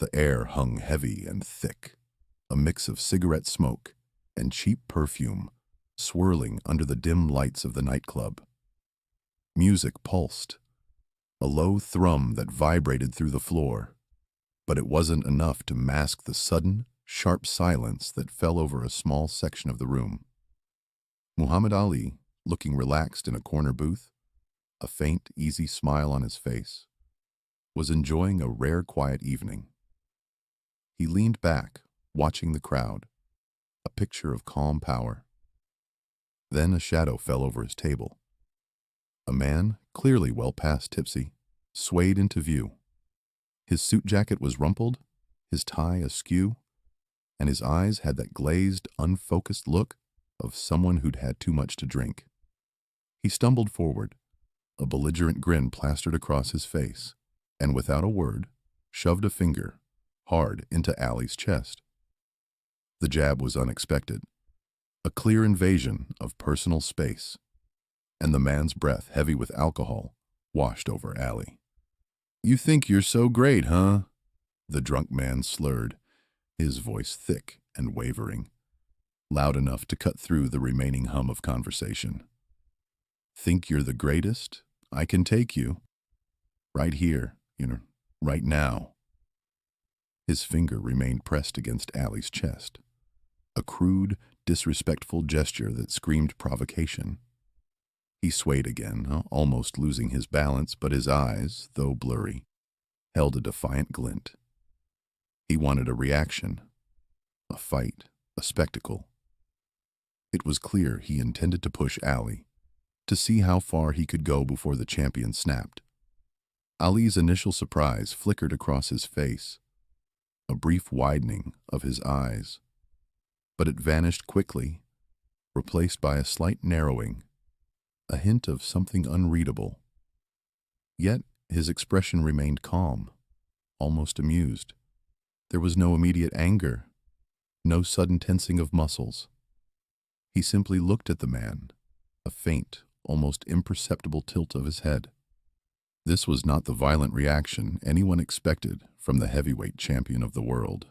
The air hung heavy and thick, a mix of cigarette smoke and cheap perfume swirling under the dim lights of the nightclub. Music pulsed, a low thrum that vibrated through the floor, but it wasn't enough to mask the sudden, sharp silence that fell over a small section of the room. Muhammad Ali, looking relaxed in a corner booth, a faint, easy smile on his face, was enjoying a rare quiet evening. He leaned back, watching the crowd, a picture of calm power. Then a shadow fell over his table. A man, clearly well past tipsy, swayed into view. His suit jacket was rumpled, his tie askew, and his eyes had that glazed, unfocused look of someone who'd had too much to drink. He stumbled forward, a belligerent grin plastered across his face, and without a word, shoved a finger hard into Ali's chest. The jab was unexpected, a clear invasion of personal space, and the man's breath, heavy with alcohol, washed over Ali. "You think you're so great, huh?" The drunk man slurred, his voice thick and wavering, loud enough to cut through the remaining hum of conversation. "Think you're the greatest? I can take you. Right here, right now." His finger remained pressed against Ali's chest, a crude, disrespectful gesture that screamed provocation. He swayed again, almost losing his balance, but his eyes, though blurry, held a defiant glint. He wanted a reaction, a fight, a spectacle. It was clear he intended to push Ali, to see how far he could go before the champion snapped. Ali's initial surprise flickered across his face, a brief widening of his eyes, but it vanished quickly, replaced by a slight narrowing, a hint of something unreadable. Yet his expression remained calm, almost amused. There was no immediate anger, no sudden tensing of muscles. He simply looked at the man, a faint, almost imperceptible tilt of his head. This was not the violent reaction anyone expected from the heavyweight champion of the world.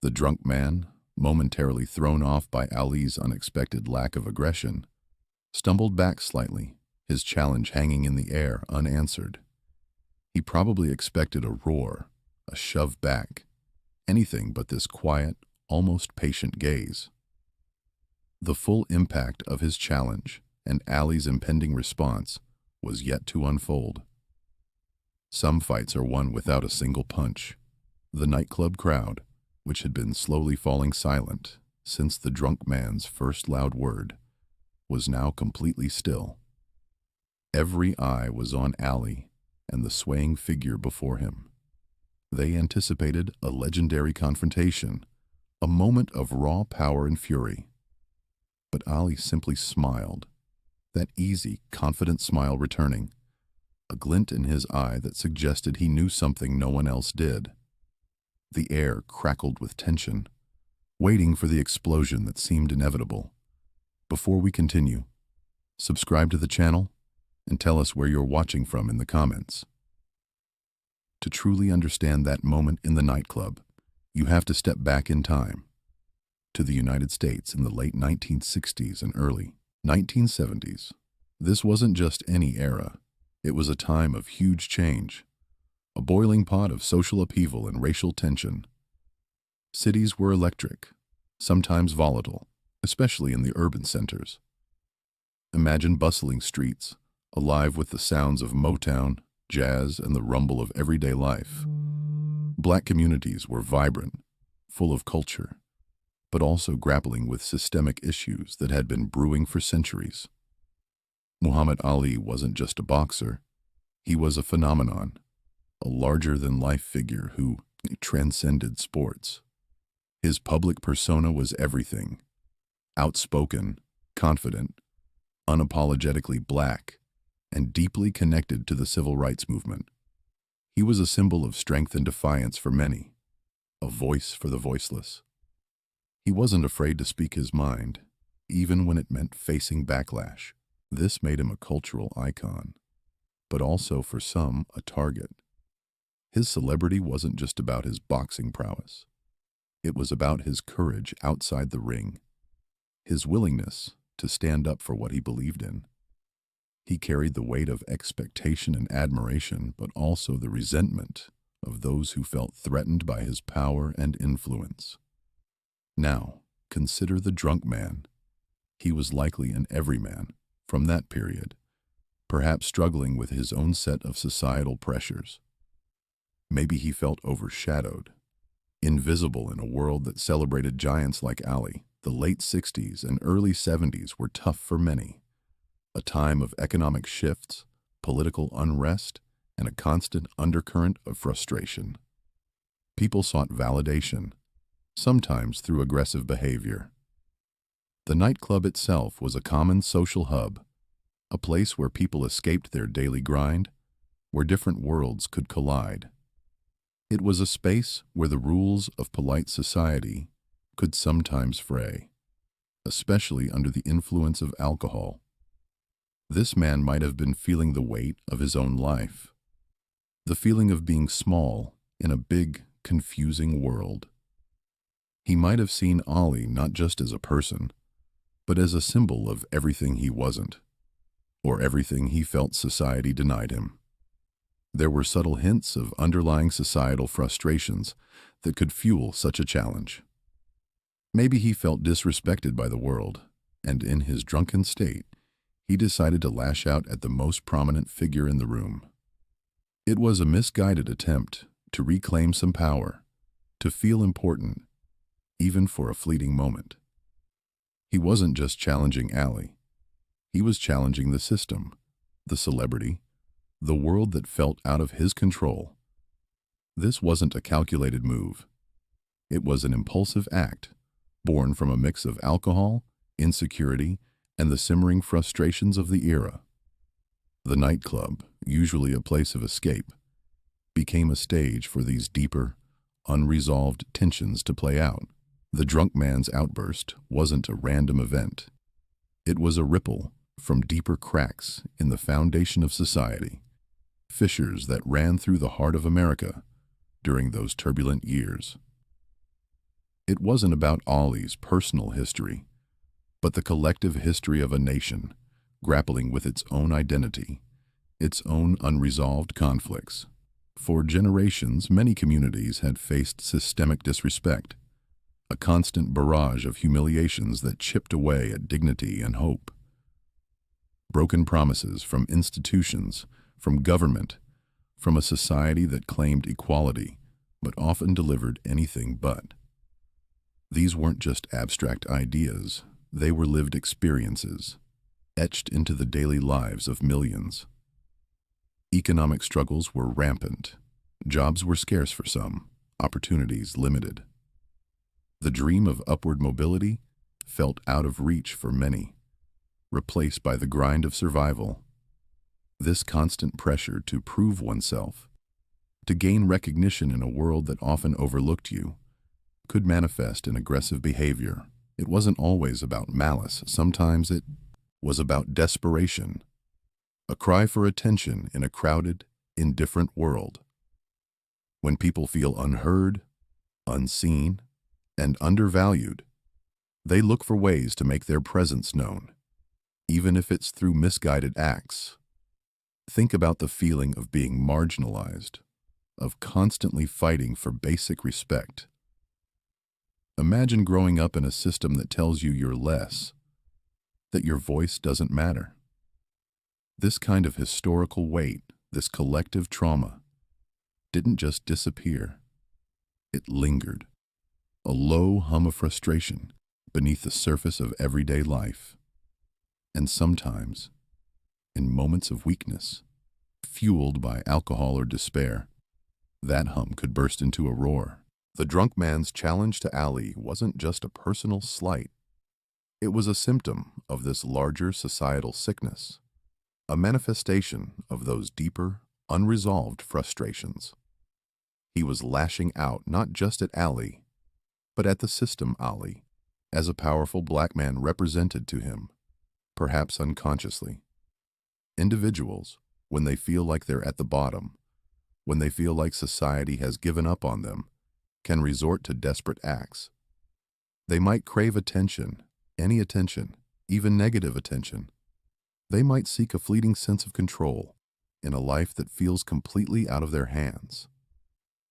The drunk man, momentarily thrown off by Ali's unexpected lack of aggression, stumbled back slightly, his challenge hanging in the air unanswered. He probably expected a roar, a shove back, anything but this quiet, almost patient gaze. The full impact of his challenge and Ali's impending response was yet to unfold. Some fights are won without a single punch. The nightclub crowd, which had been slowly falling silent since the drunk man's first loud word, was now completely still. Every eye was on Ali and the swaying figure before him. They anticipated a legendary confrontation, a moment of raw power and fury. But Ali simply smiled, that easy, confident smile returning, a glint in his eye that suggested he knew something no one else did. The air crackled with tension, waiting for the explosion that seemed inevitable. Before we continue, subscribe to the channel and tell us where you're watching from in the comments. To truly understand that moment in the nightclub, you have to step back in time, to the United States in the late 1960s and early 1970s. This wasn't just any era. It was a time of huge change, a boiling pot of social upheaval and racial tension. Cities were electric, sometimes volatile, especially in the urban centers. Imagine bustling streets, alive with the sounds of Motown, jazz, and the rumble of everyday life. Black communities were vibrant, full of culture, but also grappling with systemic issues that had been brewing for centuries. Muhammad Ali wasn't just a boxer, he was a phenomenon, a larger-than-life figure who transcended sports. His public persona was everything: outspoken, confident, unapologetically black, and deeply connected to the civil rights movement. He was a symbol of strength and defiance for many, a voice for the voiceless. He wasn't afraid to speak his mind, even when it meant facing backlash. This made him a cultural icon, but also for some a target. His celebrity wasn't just about his boxing prowess. It was about his courage outside the ring, his willingness to stand up for what he believed in. He carried the weight of expectation and admiration, but also the resentment of those who felt threatened by his power and influence. Now, consider the drunk man. He was likely an everyman from that period, perhaps struggling with his own set of societal pressures. Maybe he felt overshadowed, invisible in a world that celebrated giants like Ali. The late 60s and early 70s were tough for many, a time of economic shifts, political unrest, and a constant undercurrent of frustration. People sought validation, sometimes through aggressive behavior. The nightclub itself was a common social hub, a place where people escaped their daily grind, where different worlds could collide. It was a space where the rules of polite society could sometimes fray, especially under the influence of alcohol. This man might have been feeling the weight of his own life, the feeling of being small in a big, confusing world. He might have seen Ali not just as a person, but as a symbol of everything he wasn't, or everything he felt society denied him. There were subtle hints of underlying societal frustrations that could fuel such a challenge. Maybe he felt disrespected by the world, and in his drunken state, he decided to lash out at the most prominent figure in the room. It was a misguided attempt to reclaim some power, to feel important, even for a fleeting moment. He wasn't just challenging Ali. He was challenging the system, the celebrity, the world that felt out of his control. This wasn't a calculated move. It was an impulsive act, born from a mix of alcohol, insecurity, and the simmering frustrations of the era. The nightclub, usually a place of escape, became a stage for these deeper, unresolved tensions to play out. The drunk man's outburst wasn't a random event. It was a ripple from deeper cracks in the foundation of society, fissures that ran through the heart of America during those turbulent years. It wasn't about Ali's personal history, but the collective history of a nation grappling with its own identity, its own unresolved conflicts. For generations, many communities had faced systemic disrespect, a constant barrage of humiliations that chipped away at dignity and hope. Broken promises from institutions, from government, from a society that claimed equality, but often delivered anything but. These weren't just abstract ideas, they were lived experiences, etched into the daily lives of millions. Economic struggles were rampant. Jobs were scarce for some, opportunities limited. The dream of upward mobility felt out of reach for many, replaced by the grind of survival. This constant pressure to prove oneself, to gain recognition in a world that often overlooked you, could manifest in aggressive behavior. It wasn't always about malice. Sometimes it was about desperation, a cry for attention in a crowded, indifferent world. When people feel unheard, unseen, and undervalued, they look for ways to make their presence known, even if it's through misguided acts. Think about the feeling of being marginalized, of constantly fighting for basic respect. Imagine growing up in a system that tells you you're less, that your voice doesn't matter. This kind of historical weight, this collective trauma, didn't just disappear. It lingered, a low hum of frustration beneath the surface of everyday life. And sometimes, in moments of weakness, fueled by alcohol or despair, that hum could burst into a roar. The drunk man's challenge to Ali wasn't just a personal slight. It was a symptom of this larger societal sickness, a manifestation of those deeper, unresolved frustrations. He was lashing out not just at Ali, but at the system Ali, as a powerful black man represented to him, perhaps unconsciously. Individuals, when they feel like they're at the bottom, when they feel like society has given up on them, can resort to desperate acts. They might crave attention, any attention, even negative attention. They might seek a fleeting sense of control in a life that feels completely out of their hands.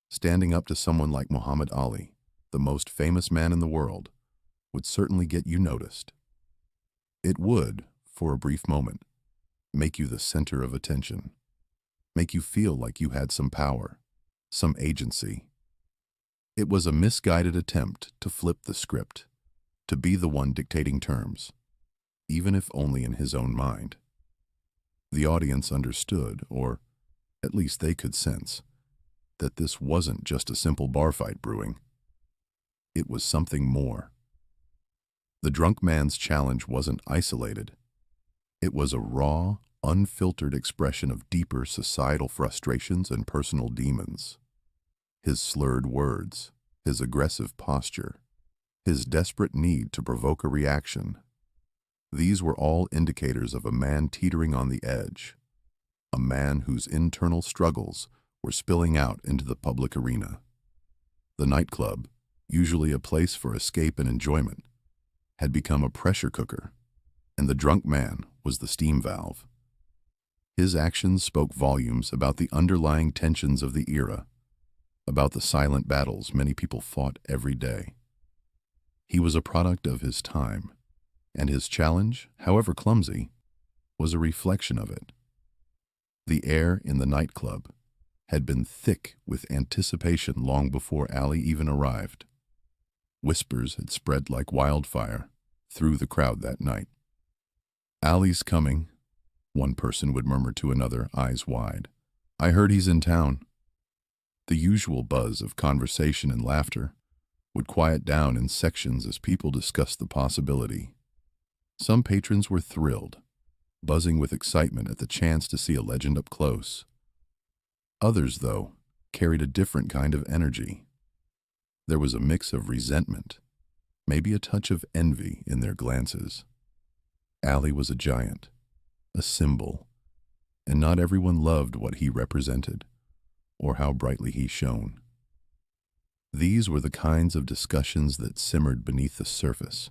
Standing up to someone like Muhammad Ali, the most famous man in the world, would certainly get you noticed. It would, for a brief moment, make you the center of attention, make you feel like you had some power, some agency. It was a misguided attempt to flip the script, to be the one dictating terms, even if only in his own mind. The audience understood, or at least they could sense, that this wasn't just a simple bar fight brewing. It was something more. The drunk man's challenge wasn't isolated. It was a raw, unfiltered expression of deeper societal frustrations and personal demons. His slurred words, his aggressive posture, his desperate need to provoke a reaction. These were all indicators of a man teetering on the edge, a man whose internal struggles were spilling out into the public arena. The nightclub, usually a place for escape and enjoyment, had become a pressure cooker, and the drunk man was the steam valve. His actions spoke volumes about the underlying tensions of the era, about the silent battles many people fought every day. He was a product of his time, and his challenge, however clumsy, was a reflection of it. The air in the nightclub had been thick with anticipation long before Ali even arrived. Whispers had spread like wildfire through the crowd that night. "Ali's coming," one person would murmur to another, eyes wide. "I heard he's in town." The usual buzz of conversation and laughter would quiet down in sections as people discussed the possibility. Some patrons were thrilled, buzzing with excitement at the chance to see a legend up close. Others, though, carried a different kind of energy. There was a mix of resentment, maybe a touch of envy in their glances. Ali was a giant, a symbol, and not everyone loved what he represented, or how brightly he shone. These were the kinds of discussions that simmered beneath the surface,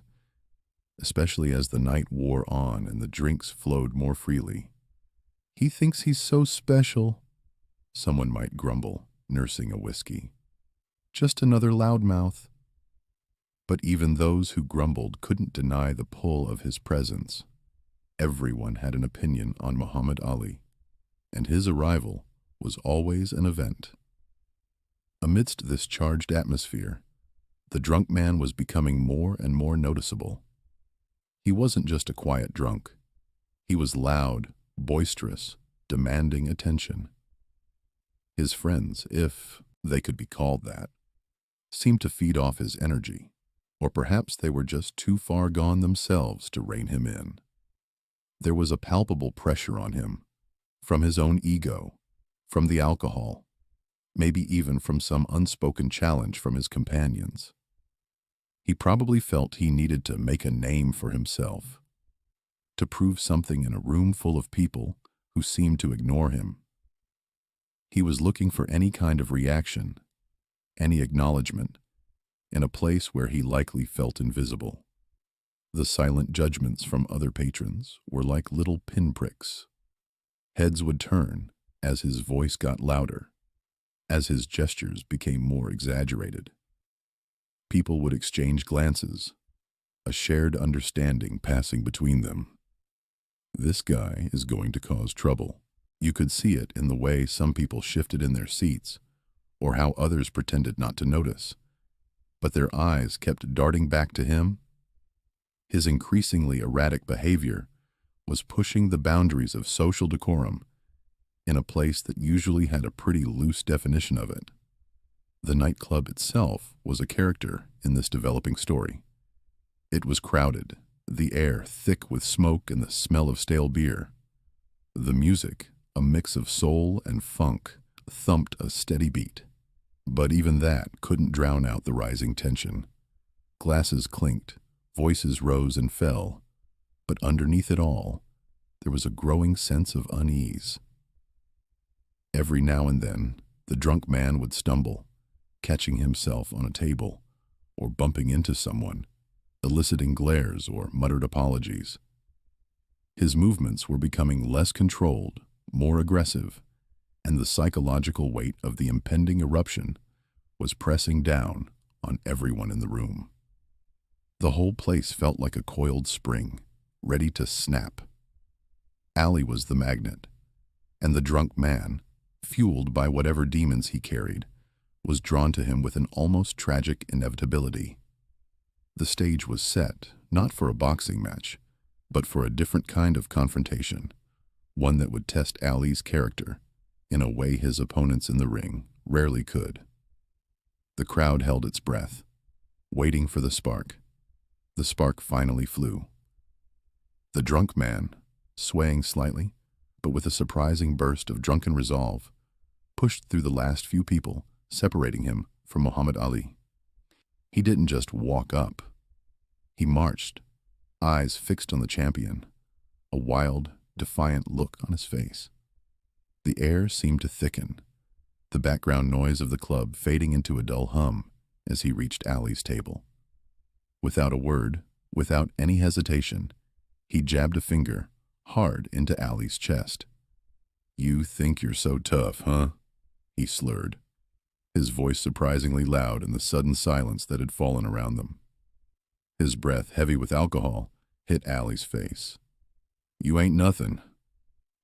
especially as the night wore on and the drinks flowed more freely. "He thinks he's so special," someone might grumble, nursing a whiskey. "Just another loudmouth." But even those who grumbled couldn't deny the pull of his presence. Everyone had an opinion on Muhammad Ali, and his arrival was always an event. Amidst this charged atmosphere, the drunk man was becoming more and more noticeable. He wasn't just a quiet drunk. He was loud, boisterous, demanding attention. His friends, if they could be called that, seemed to feed off his energy, or perhaps they were just too far gone themselves to rein him in. There was a palpable pressure on him, from his own ego, from the alcohol, maybe even from some unspoken challenge from his companions. He probably felt he needed to make a name for himself, to prove something in a room full of people who seemed to ignore him. He was looking for any kind of reaction, any acknowledgement, in a place where he likely felt invisible. The silent judgments from other patrons were like little pinpricks. Heads would turn as his voice got louder, as his gestures became more exaggerated. People would exchange glances, a shared understanding passing between them. This guy is going to cause trouble. You could see it in the way some people shifted in their seats, or how others pretended not to notice. But their eyes kept darting back to him. His increasingly erratic behavior was pushing the boundaries of social decorum in a place that usually had a pretty loose definition of it. The nightclub itself was a character in this developing story. It was crowded, the air thick with smoke and the smell of stale beer. The music, a mix of soul and funk, thumped a steady beat. But even that couldn't drown out the rising tension. Glasses clinked, voices rose and fell, but underneath it all, there was a growing sense of unease. Every now and then, The drunk man would stumble, catching himself on a table or bumping into someone, eliciting glares or muttered apologies. His movements were becoming less controlled, more aggressive, and the psychological weight of the impending eruption was pressing down on everyone in the room. The whole place felt like a coiled spring, ready to snap. Ali was the magnet, and the drunk man, fueled by whatever demons he carried, was drawn to him with an almost tragic inevitability. The stage was set, not for a boxing match, but for a different kind of confrontation, one that would test Ali's character in a way his opponents in the ring rarely could. The crowd held its breath, waiting for the spark. The spark finally flew. The drunk man, swaying slightly, but with a surprising burst of drunken resolve, pushed through the last few people, separating him from Muhammad Ali. He didn't just walk up. He marched, eyes fixed on the champion, a wild, defiant look on his face. The air seemed to thicken, the background noise of the club fading into a dull hum as he reached Ali's table. Without a word, without any hesitation, he jabbed a finger hard into Ali's chest. "You think you're so tough, huh?" he slurred, his voice surprisingly loud in the sudden silence that had fallen around them. His breath, heavy with alcohol, hit Ali's face. "You ain't nothing.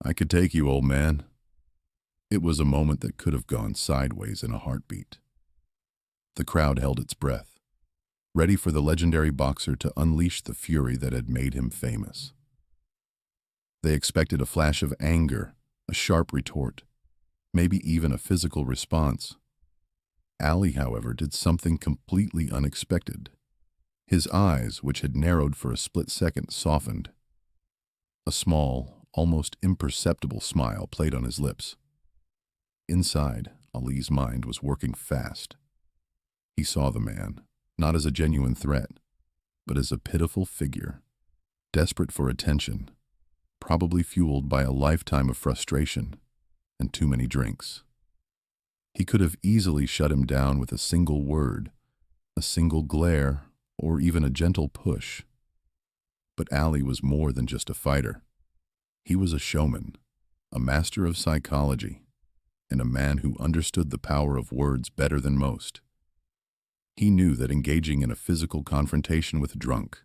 I could take you, old man." It was a moment that could have gone sideways in a heartbeat. The crowd held its breath, ready for the legendary boxer to unleash the fury that had made him famous. They expected a flash of anger, a sharp retort, maybe even a physical response. Ali, however, did something completely unexpected. His eyes, which had narrowed for a split second, softened. A small, almost imperceptible smile played on his lips. Inside, Ali's mind was working fast. He saw the man, not as a genuine threat, but as a pitiful figure, desperate for attention, probably fueled by a lifetime of frustration and too many drinks. He could have easily shut him down with a single word, a single glare, or even a gentle push. But Ali was more than just a fighter. He was a showman, a master of psychology, and a man who understood the power of words better than most. He knew that engaging in a physical confrontation with a drunk,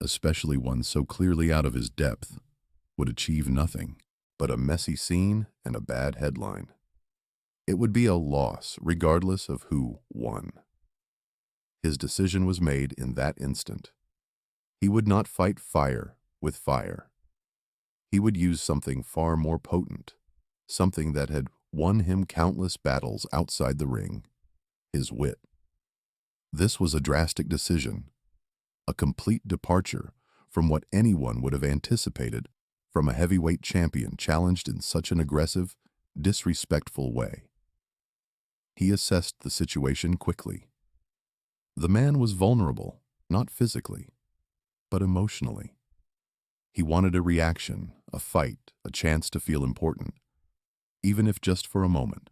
especially one so clearly out of his depth, would achieve nothing but a messy scene and a bad headline. It would be a loss regardless of who won. His decision was made in that instant. He would not fight fire with fire. He would use something far more potent, something that had won him countless battles outside the ring: his wit. This was a drastic decision, a complete departure from what anyone would have anticipated from a heavyweight champion challenged in such an aggressive, disrespectful way. He assessed the situation quickly. The man was vulnerable, not physically, but emotionally. He wanted a reaction, a fight, a chance to feel important, even if just for a moment.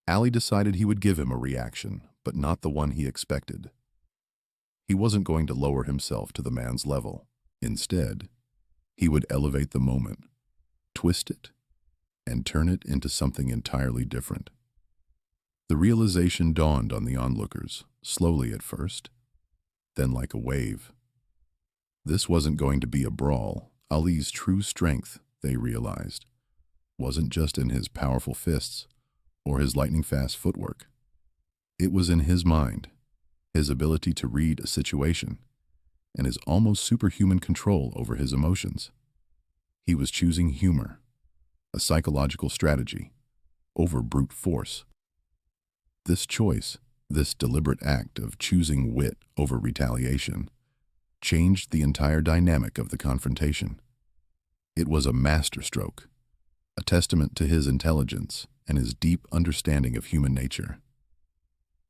Ali decided he would give him a reaction, but not the one he expected. He wasn't going to lower himself to the man's level. Instead, he would elevate the moment, twist it, and turn it into something entirely different. The realization dawned on the onlookers, slowly at first, then like a wave. This wasn't going to be a brawl. Ali's true strength, they realized, wasn't just in his powerful fists or his lightning-fast footwork. It was in his mind, his ability to read a situation, and his almost superhuman control over his emotions. He was choosing humor, a psychological strategy, over brute force. This choice, this deliberate act of choosing wit over retaliation, changed the entire dynamic of the confrontation. It was a masterstroke, a testament to his intelligence and his deep understanding of human nature.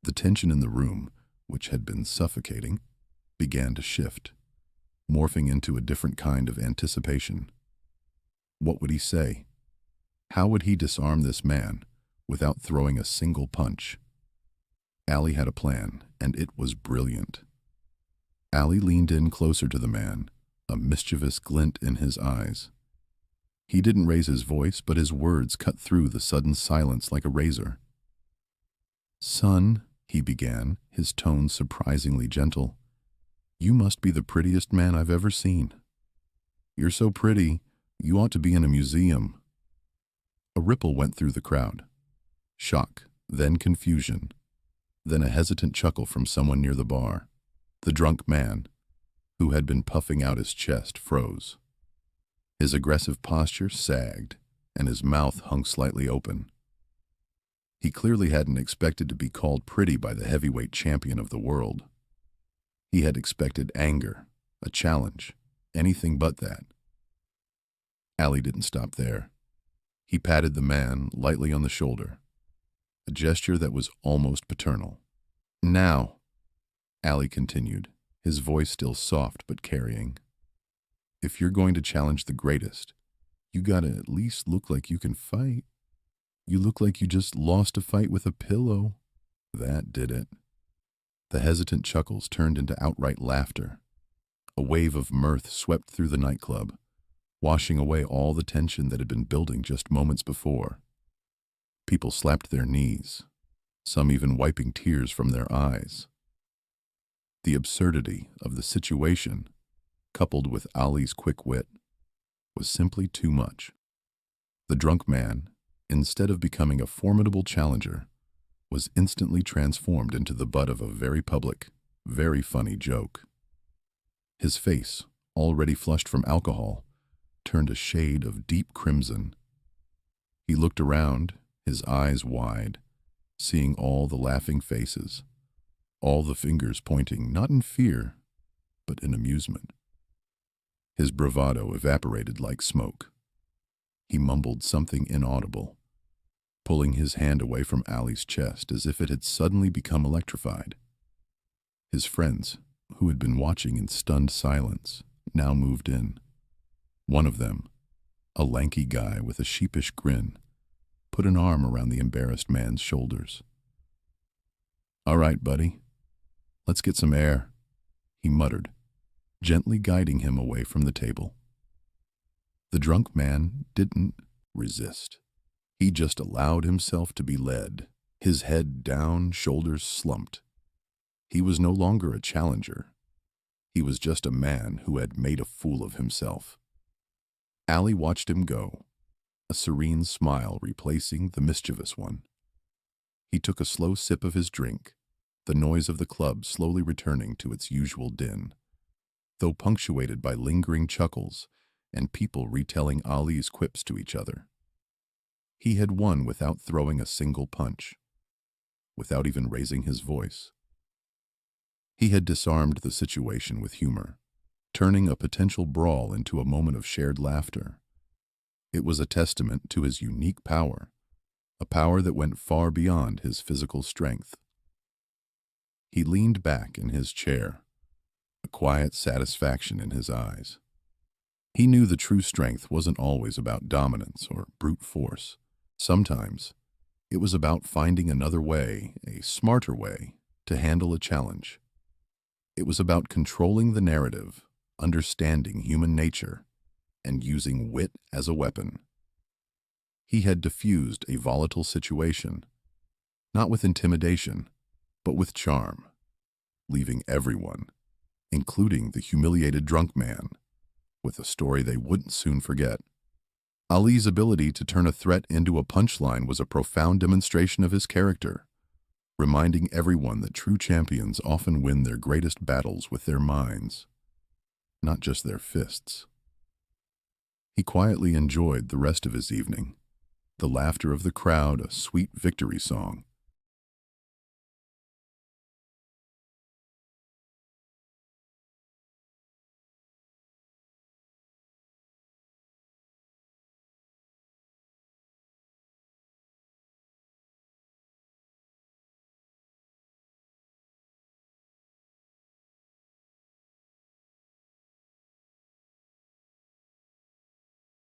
The tension in the room, which had been suffocating, began to shift, morphing into a different kind of anticipation. What would he say? How would he disarm this man without throwing a single punch. Ali had a plan, and it was brilliant. Ali leaned in closer to the man, a mischievous glint in his eyes. He didn't raise his voice, but his words cut through the sudden silence like a razor. "Son," he began, his tone surprisingly gentle, "you must be the prettiest man I've ever seen. You're so pretty, you ought to be in a museum." A ripple went through the crowd. Shock, then confusion, then a hesitant chuckle from someone near the bar. The drunk man, who had been puffing out his chest, froze. His aggressive posture sagged, and his mouth hung slightly open. He clearly hadn't expected to be called pretty by the heavyweight champion of the world. He had expected anger, a challenge, anything but that. Ali didn't stop there. He patted the man lightly on the shoulder, a gesture that was almost paternal. "Now," Ali continued, his voice still soft but carrying, "if you're going to challenge the greatest, you gotta at least look like you can fight. You look like you just lost a fight with a pillow." That did it. The hesitant chuckles turned into outright laughter. A wave of mirth swept through the nightclub, washing away all the tension that had been building just moments before. People slapped their knees, some even wiping tears from their eyes. The absurdity of the situation, coupled with Ali's quick wit, was simply too much. The drunk man, instead of becoming a formidable challenger, was instantly transformed into the butt of a very public, very funny joke. His face, already flushed from alcohol, turned a shade of deep crimson. He looked around, his eyes wide, seeing all the laughing faces, all the fingers pointing not in fear, but in amusement. His bravado evaporated like smoke. He mumbled something inaudible, pulling his hand away from Ali's chest as if it had suddenly become electrified. His friends, who had been watching in stunned silence, now moved in. One of them, a lanky guy with a sheepish grin, put an arm around the embarrassed man's shoulders. "All right, buddy, let's get some air," he muttered, gently guiding him away from the table. The drunk man didn't resist. He just allowed himself to be led, his head down, shoulders slumped. He was no longer a challenger. He was just a man who had made a fool of himself. Ali watched him go, a serene smile replacing the mischievous one. He took a slow sip of his drink, the noise of the club slowly returning to its usual din, though punctuated by lingering chuckles and people retelling Ali's quips to each other. He had won without throwing a single punch, without even raising his voice. He had disarmed the situation with humor, turning a potential brawl into a moment of shared laughter. It was a testament to his unique power, a power that went far beyond his physical strength. He leaned back in his chair, a quiet satisfaction in his eyes. He knew the true strength wasn't always about dominance or brute force. Sometimes, it was about finding another way, a smarter way, to handle a challenge. It was about controlling the narrative, understanding human nature, and using wit as a weapon. He had diffused a volatile situation, not with intimidation, but with charm, leaving everyone, including the humiliated drunk man, with a story they wouldn't soon forget. Ali's ability to turn a threat into a punchline was a profound demonstration of his character, reminding everyone that true champions often win their greatest battles with their minds, not just their fists. He quietly enjoyed the rest of his evening, the laughter of the crowd a sweet victory song,